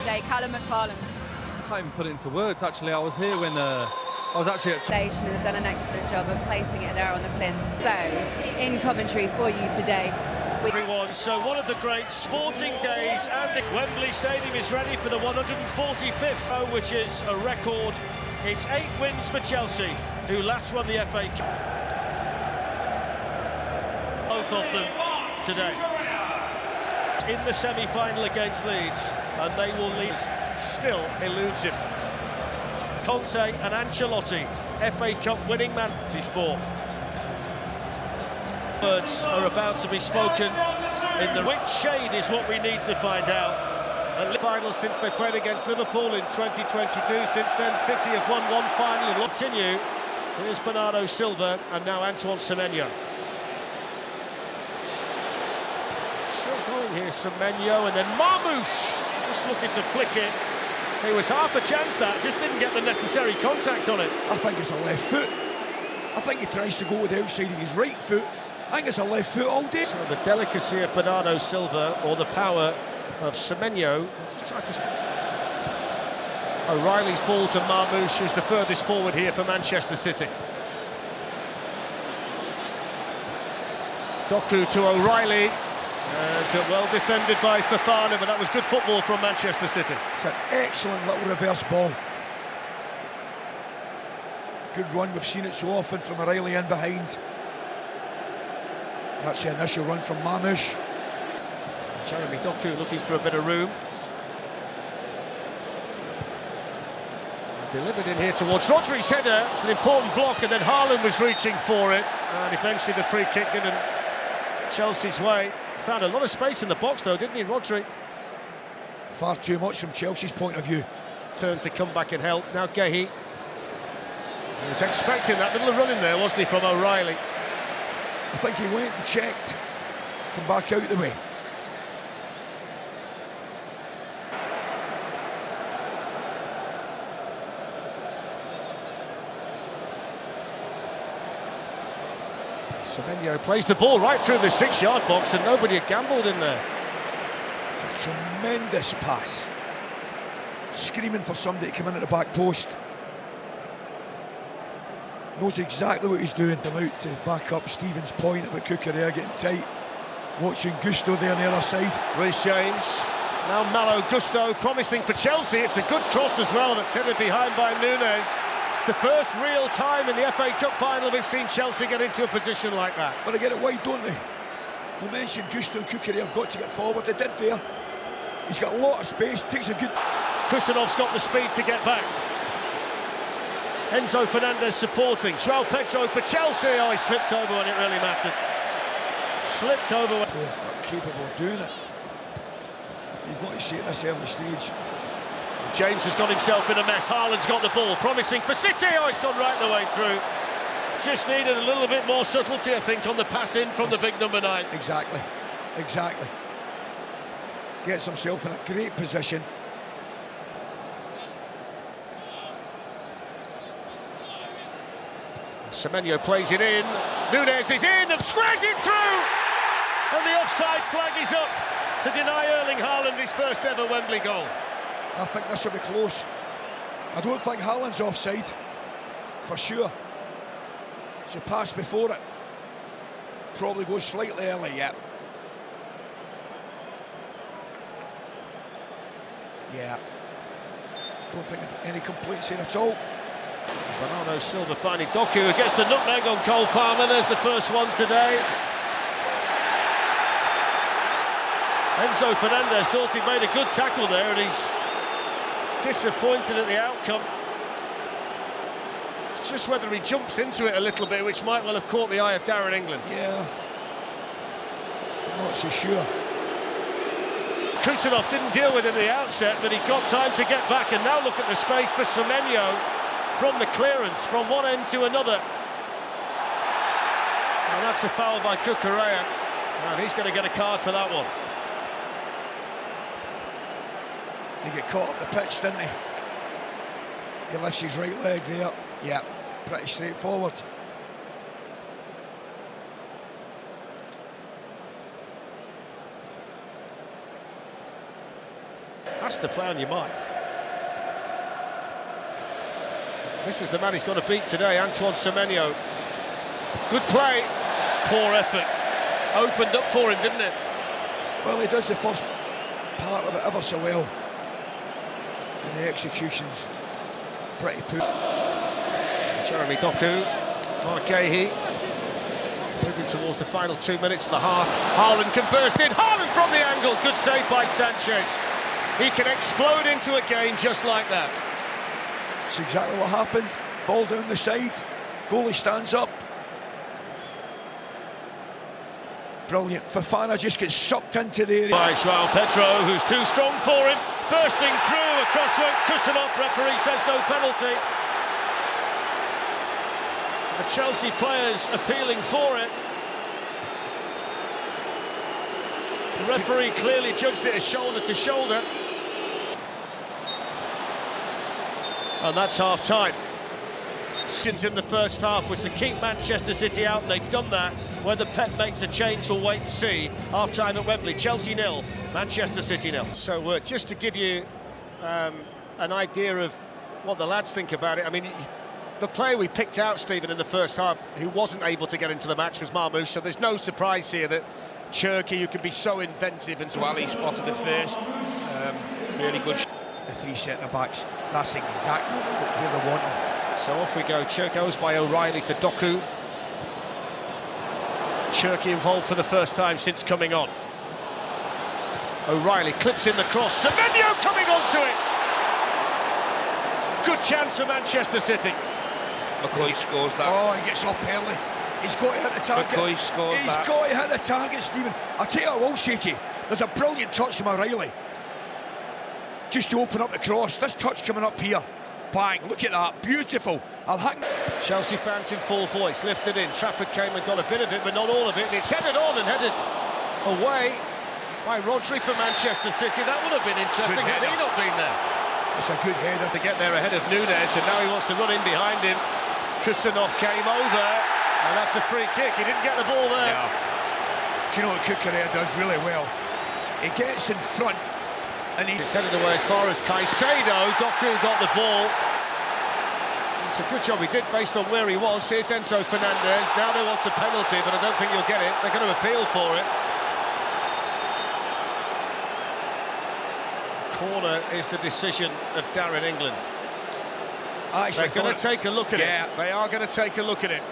today, Callum McFarlane. I can't even put it into words. Actually, I was here when I was actually at Station and have done an excellent job of placing it there on the plinth. So, in Coventry for you today. Everyone, so one of the great sporting days, and the Wembley Stadium is ready for the 145th, which is a record. It's 8 wins for Chelsea, who last won the FA Cup. Both of them today in the semi-final against Leeds, and they will lead. Still eludes him. Conte and Ancelotti, FA Cup winning man before. Words are about to be spoken in the which shade is what we need to find out. And the final since they played against Liverpool in 2022. Since then, City have won one final and continue. Here's Bernardo Silva and now Antoine Semenyo. Still going here, Semenyo, and then Marmoush just looking to flick it. It was half a chance that, just didn't get the necessary contact on it. I think it's a left foot. I think he tries to go with the outside of his right foot. I think it's a left foot all day. So the delicacy of Bernardo Silva or the power of Semenyo. O'Reilly's ball to Marmoush, who's the furthest forward here for Manchester City. Doku to O'Reilly. And well defended by Fofana, but that was good football from Manchester City. It's an excellent little reverse ball. Good run, we've seen it so often from O'Reilly in behind. That's the initial run from Marmoush. Jeremy Doku looking for a bit of room. Delivered in here towards Rodri's header. It's an important block, and then Haaland was reaching for it. And eventually the free kick didn't Chelsea's way. Found a lot of space in the box though, didn't he, Rodri? Far too much from Chelsea's point of view. Turned to come back and help. Now Gehi. He was expecting that little run in there, wasn't he, from O'Reilly? I think he went and checked, come back out the way. Semenyo plays the ball right through the 6-yard box, and nobody had gambled in there. It's a tremendous pass. Screaming for somebody to come in at the back post. Knows exactly what he's doing. Come out to back up Stephen's point about Cucurella getting tight. Watching Gusto there on the other side. Reece James, now Malo Gusto, promising for Chelsea. It's a good cross as well, that's headed behind by Núñez. The first real time in the FA Cup final we've seen Chelsea get into a position like that. But they get it wide, don't they? We mentioned Gusto and Cucurella have got to get forward. They did there. He's got a lot of space, takes a good... Kusanov's got the speed to get back. Enzo Fernandez supporting. João Pedro for Chelsea. Oh, he slipped over when it really mattered. Slipped over when... Players not capable of doing it. You've got to see it at this early stage. James has got himself in a mess. Haaland's got the ball, promising for City. Oh, it's gone right the way through. Just needed a little bit more subtlety, I think, on the pass in from the big number 9. Exactly, exactly. Gets himself in a great position. Semenyo plays it in. Núñez is in and squares it through. And the offside flag is up to deny Erling Haaland his first ever Wembley goal. I think this will be close. I don't think Haaland's offside, for sure. It's a pass before it. Probably goes slightly early, yeah. Yeah. Don't think of any complaints here at all. Bernardo Silva finding Doku, who gets the nutmeg on Cole Palmer. There's the first one today. Enzo Fernandez thought he made a good tackle there, and he's disappointed at the outcome. It's just whether he jumps into it a little bit, which might well have caught the eye of Darren England. Yeah. I'm not so sure. Kusanov didn't deal with it at the outset, but he got time to get back, and now look at the space for Semenyo from the clearance, from one end to another. And that's a foul by Cucurella, and he's going to get a card for that one. He got caught up the pitch, didn't he? He lifts his right leg there. Yeah, pretty straightforward. Has to play on your mind. This is the man he's got to beat today, Antoine Semenyo. Good play, poor effort. Opened up for him, didn't it? Well, he does the first part of it ever so well. And the execution's pretty poor. Jeremy Doku, Marquehi, moving towards the final 2 minutes of the half. Haaland can burst in, Haaland from the angle, good save by Sanchez. He can explode into a game just like that. That's exactly what happened. Ball down the side, goalie stands up. Brilliant. Fofana just gets sucked into the area. By Joao Pedro, who's too strong for him. Bursting through, across went Kusanov, referee says no penalty. The Chelsea players appealing for it. The referee clearly judged it as shoulder to shoulder. And that's half-time. In the first half was to keep Manchester City out. They've done that. Whether Pep makes a change, we'll wait and see. Half-time at Wembley. Chelsea 0, Manchester City 0. So just to give you an idea of what the lads think about it, I mean, the player we picked out, Stephen, in the first half, who wasn't able to get into the match was Marmoush, so there's no surprise here that Cherki, who can be so inventive and so well, he spotted it first. Really good. The three centre-backs, that's exactly what they want them. So off we go. Cherki goes by O'Reilly to Doku. Cherki involved for the first time since coming on. O'Reilly clips in the cross. Semenyo coming onto it. Good chance for Manchester City. McCoy scores that. Oh, he gets up early. He's got to hit the target. McCoy scores He's that. got to hit the target, Stephen. I'll tell you what I will say to you. There's a brilliant touch from O'Reilly. Just to open up the cross. This touch coming up here. Bang, look at that, beautiful. I'll hang. Chelsea fans in full voice, lifted in. Trafford came and got a bit of it, but not all of it. And it's headed on and headed away by Rodri for Manchester City. That would have been interesting had he not been there. It's a good header. To get there ahead of Nunes, and now he wants to run in behind him. Kusanov came over, and that's a free kick. He didn't get the ball there. Yeah. Do you know what Cucurella does really well? He gets in front, and It's headed away as far as Caicedo. Doku got the ball. It's a good job he did based on where he was. Here's Enzo Fernandez. Now they want a penalty, but I don't think you'll get it. They're going to appeal for it. Corner is the decision of Darren England. They're going to take a look at it. They are going to take a look at it.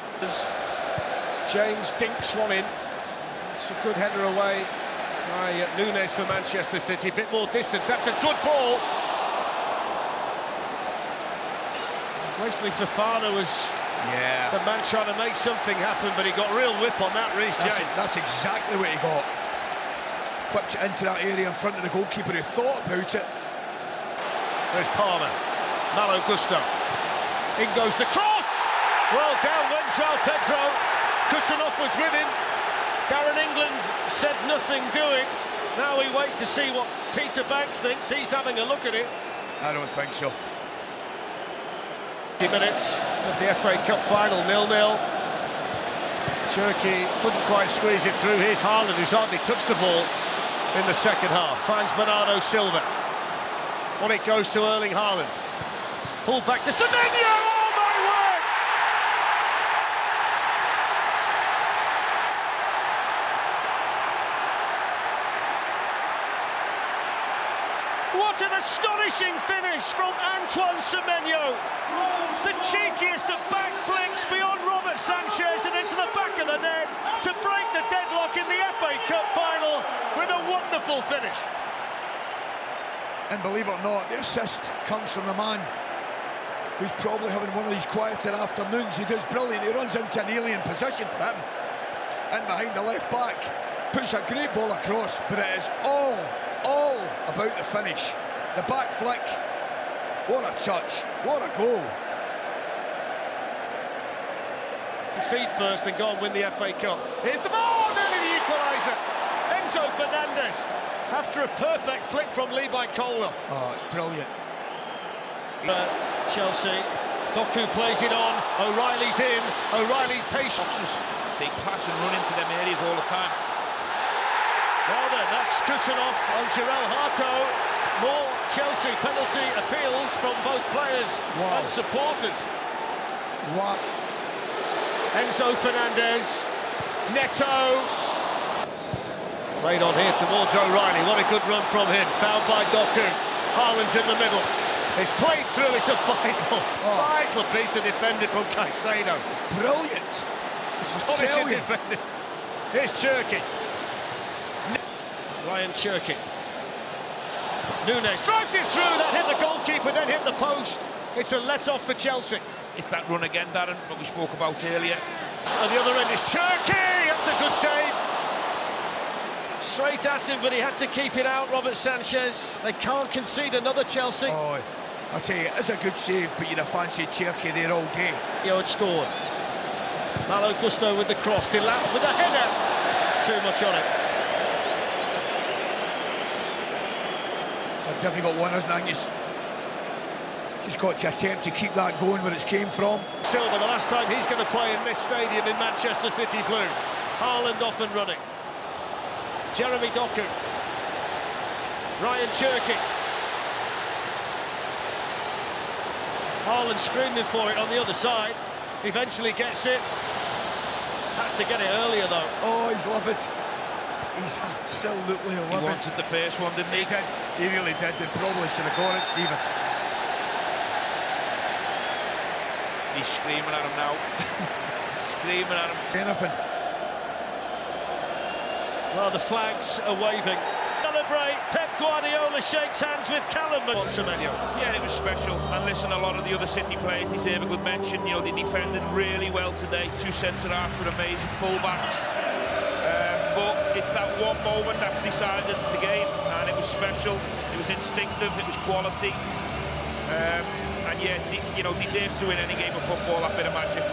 James dinks one in. It's a good header away by Nunes for Manchester City. A bit more distance. That's a good ball. Wesley Fofana was the man trying to make something happen, but he got real whip on that, Reece James. That's exactly what he got. Whipped it into that area in front of the goalkeeper who thought about it. There's Palmer. Malo Gusto. In goes the cross! Well, down went Joao Pedro. Kusanov was with him. Darren England said nothing doing. Now we wait to see what Peter Banks thinks. He's having a look at it. I don't think so. 50 minutes of the FA Cup final, 0-0. Cherki couldn't quite squeeze it through. Here's Haaland, who's hardly touched the ball in the second half. Finds Bernardo Silva. On it goes to Erling Haaland. Pulled back to Semenyo! Oh my word! What an astonishing finish from Antoine Semenyo. The cheekiest of back flicks beyond Robert Sanchez and into the back of the net to break the deadlock in the FA Cup final with a wonderful finish. And believe it or not, the assist comes from the man who's probably having one of these quieter afternoons. He does brilliant. He runs into an alien position for him. In behind the left back. Puts a great ball across, but it is all about the finish. The back flick. What a touch. What a goal. Concede first and go and win the FA Cup. Here's the ball, nearly the equaliser. Enzo Fernandez after a perfect flick from Levi Colwell. Oh, it's brilliant. Chelsea. Doku plays it on. O'Reilly's in. O'Reilly patience. They pass and run into them areas all the time. Well then, that's Kusanov on Jirel Hato. More Chelsea penalty appeals from both players and supporters. Wow. Enzo Fernandez, Neto. Played on here towards O'Reilly. What a good run from him. Fouled by Doku. Haaland's in the middle. It's played through. It's a vital piece of defending from Caicedo. Brilliant. Astonishing defending. Here's Cherki. Ryan Cherki. Nunes drives it through. That hit the goalkeeper, then hit the post. It's a let-off for Chelsea. It's that run again, Darren, what we spoke about earlier. On the other end is Cherki. That's a good save. Straight at him, but he had to keep it out, Robert Sanchez. They can't concede another Chelsea. Oh, I tell you, it is a good save, but you'd have fancied Cherki there all day. He had scored. Malo Gusto with the cross. Dilat with the header. Too much on it. It's a difficult one, isn't it? Just got to attempt to keep that going where it's came from. Silva, the last time he's going to play in this stadium in Manchester City blue. Haaland off and running. Jeremy Doku. Ryan Cherki. Haaland screaming for it on the other side. Eventually gets it. Had to get it earlier though. Oh, he's loved it. He's absolutely loved it. He wanted the first one, didn't he? He did. He really did. They probably should have got it, Stephen. He's screaming at him now. Screaming at him. Anything. Well, the flags are waving. Celebrate. Pep Guardiola shakes hands with Antoine Semenyo. Yeah, it was special. And listen, a lot of the other City players deserve a good mention. You know, they defended really well today. Two centre-halves with amazing full-backs. But it's that one moment that decided the game, and it was special. It was instinctive. It was quality. And yeah, you know, deserves to win any game of football. That bit of magic.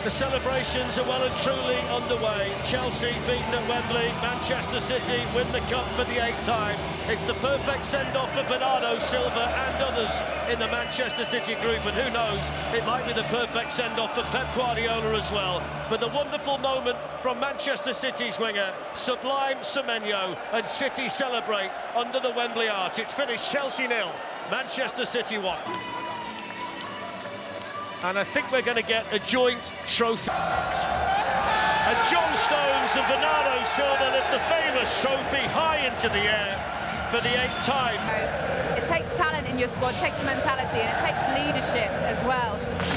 The celebrations are well and truly underway. Chelsea beaten at Wembley, Manchester City win the cup for the 8th time. It's the perfect send-off for Bernardo Silva and others in the Manchester City group, and who knows, it might be the perfect send-off for Pep Guardiola as well. But the wonderful moment from Manchester City's winger, sublime Semenyo, and City celebrate under the Wembley arch. It's finished Chelsea 0, Manchester City 1. And I think we're going to get a joint trophy. And John Stones and Bernardo Silva lift the famous trophy high into the air for the 8th time. It takes talent in your squad, it takes mentality, and it takes leadership as well.